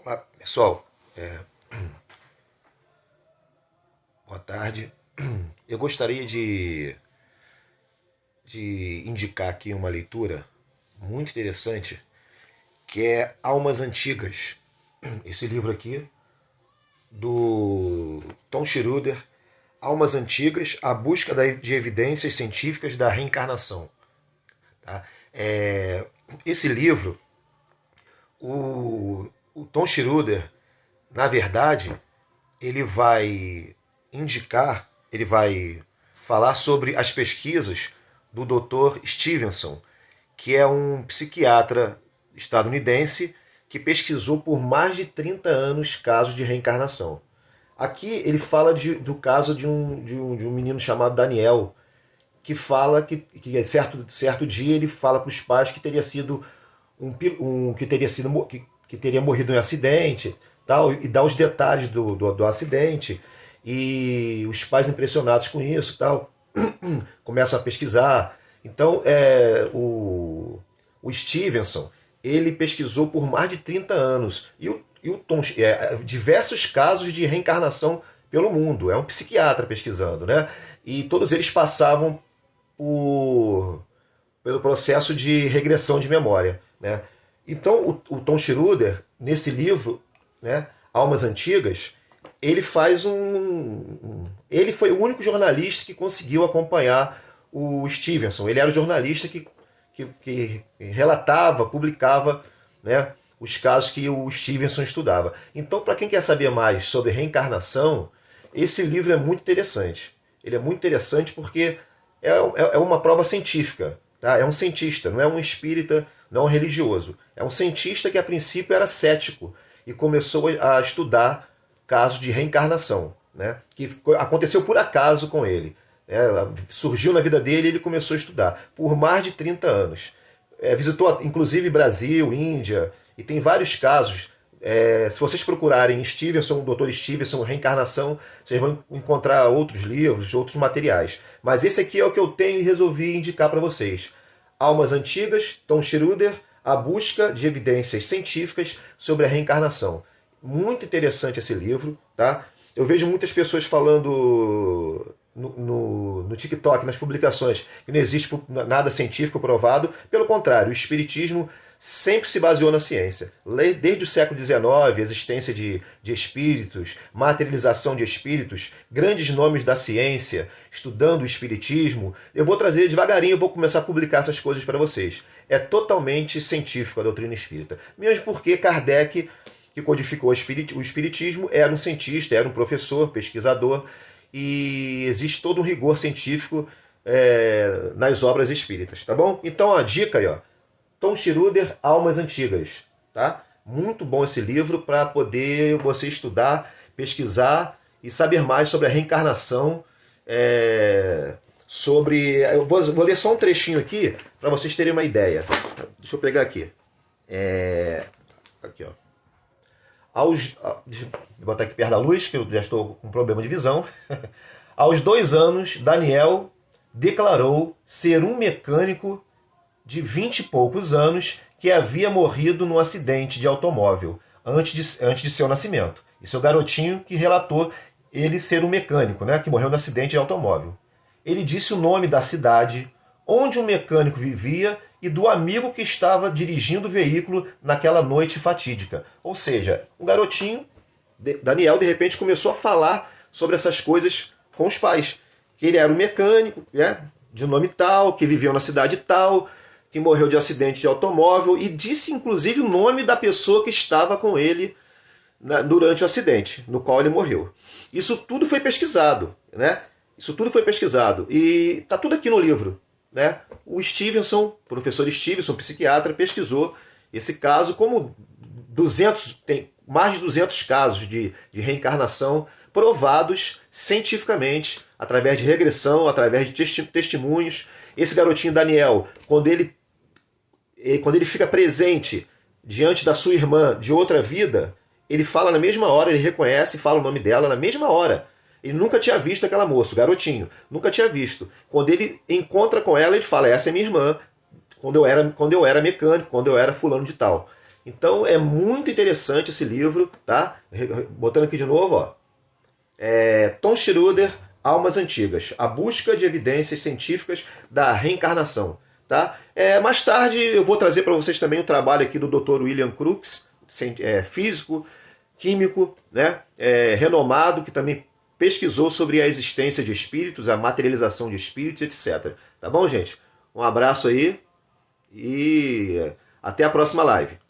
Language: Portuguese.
Olá, pessoal. Boa tarde. Eu gostaria de indicar aqui uma leitura muito interessante, que é Almas Antigas. Esse livro aqui, do Tom Schroeder, Almas Antigas, a busca de evidências científicas da reencarnação. Tá? Esse livro, o Tom Schroeder, na verdade, ele vai ele vai falar sobre as pesquisas do Dr. Stevenson, que é um psiquiatra estadunidense que pesquisou por mais de 30 anos casos de reencarnação. Aqui ele fala do caso de um menino chamado Daniel, que fala que certo dia ele fala para os pais que teria sido que teria sido que teria morrido em um acidente, tal, e dá os detalhes do acidente, e os pais impressionados com isso, tal, começam a pesquisar. Então, o Stevenson, ele pesquisou por mais de 30 anos e o Tom, diversos casos de reencarnação pelo mundo. É um psiquiatra pesquisando, né? E todos eles passavam pelo processo de regressão de memória, né? Então, o Tom Schroeder, nesse livro, né, Almas Antigas, ele faz ele foi o único jornalista que conseguiu acompanhar o Stevenson. Ele era o jornalista que relatava, publicava, né, os casos que o Stevenson estudava. Então, para quem quer saber mais sobre reencarnação, esse livro é muito interessante. Ele é muito interessante porque é uma prova científica. Tá? É um cientista, não é um espírita, não é um religioso. É um cientista que a princípio era cético e começou a estudar casos de reencarnação, né? Que aconteceu por acaso com ele. Surgiu na vida dele e ele começou a estudar por mais de 30 anos. Visitou inclusive Brasil, Índia, e tem vários casos. Se vocês procurarem Stevenson, Dr. Stevenson, reencarnação, vocês vão encontrar outros livros, outros materiais. Mas esse aqui é o que eu tenho e resolvi indicar para vocês. Almas Antigas, Tom Schroeder, a busca de evidências científicas sobre a reencarnação. Muito interessante esse livro, tá? Eu vejo muitas pessoas falando no TikTok, nas publicações, que não existe nada científico provado. Pelo contrário, o espiritismo sempre se baseou na ciência. Desde o século XIX, existência de espíritos, materialização de espíritos, grandes nomes da ciência, estudando o espiritismo. Eu vou trazer devagarinho, eu vou começar a publicar essas coisas para vocês. É totalmente científico a doutrina espírita. Mesmo porque Kardec, que codificou o espiritismo, era um cientista, era um professor, pesquisador, e existe todo um rigor científico nas obras espíritas, tá bom? Então a dica aí, ó. Tom Schroeder, Almas Antigas, tá? Muito bom esse livro para poder você estudar, pesquisar e saber mais sobre a reencarnação. Eu vou ler só um trechinho aqui para vocês terem uma ideia. Deixa eu pegar aqui. Aqui, ó. Deixa eu botar aqui perto da luz, que eu já estou com problema de visão. Aos 2 anos, Daniel declarou ser um mecânico de 20 e poucos anos que havia morrido num acidente de automóvel antes de seu nascimento. Esse é o garotinho que relatou ele ser um mecânico, né, que morreu no acidente de automóvel. Ele disse o nome da cidade, onde o mecânico vivia e do amigo que estava dirigindo o veículo naquela noite fatídica. Ou seja, um garotinho, Daniel, de repente começou a falar sobre essas coisas com os pais. Que ele era um mecânico, né, de nome tal, que viveu na cidade tal, que morreu de acidente de automóvel, e disse inclusive o nome da pessoa que estava com ele durante o acidente, no qual ele morreu. Isso tudo foi pesquisado, né? Isso tudo foi pesquisado e está tudo aqui no livro, né? O Stevenson, professor Stevenson, psiquiatra, pesquisou esse caso, como tem mais de 200 casos de reencarnação provados cientificamente, através de regressão, através de testemunhos. Esse garotinho Daniel, quando ele fica presente diante da sua irmã de outra vida, ele fala na mesma hora, ele reconhece e fala o nome dela na mesma hora. Ele nunca tinha visto aquela moça, o garotinho, nunca tinha visto. Quando ele encontra com ela, ele fala, essa é minha irmã, quando eu era mecânico, quando eu era fulano de tal. Então é muito interessante esse livro, tá? Botando aqui de novo, ó. Tom Schroeder, Almas Antigas, a busca de evidências científicas da reencarnação. Tá? Mais tarde eu vou trazer para vocês também o trabalho aqui do Dr. William Crookes, físico, químico, né? Renomado, que também pesquisou sobre a existência de espíritos, a materialização de espíritos, etc. Tá bom, gente? Um abraço aí e até a próxima live.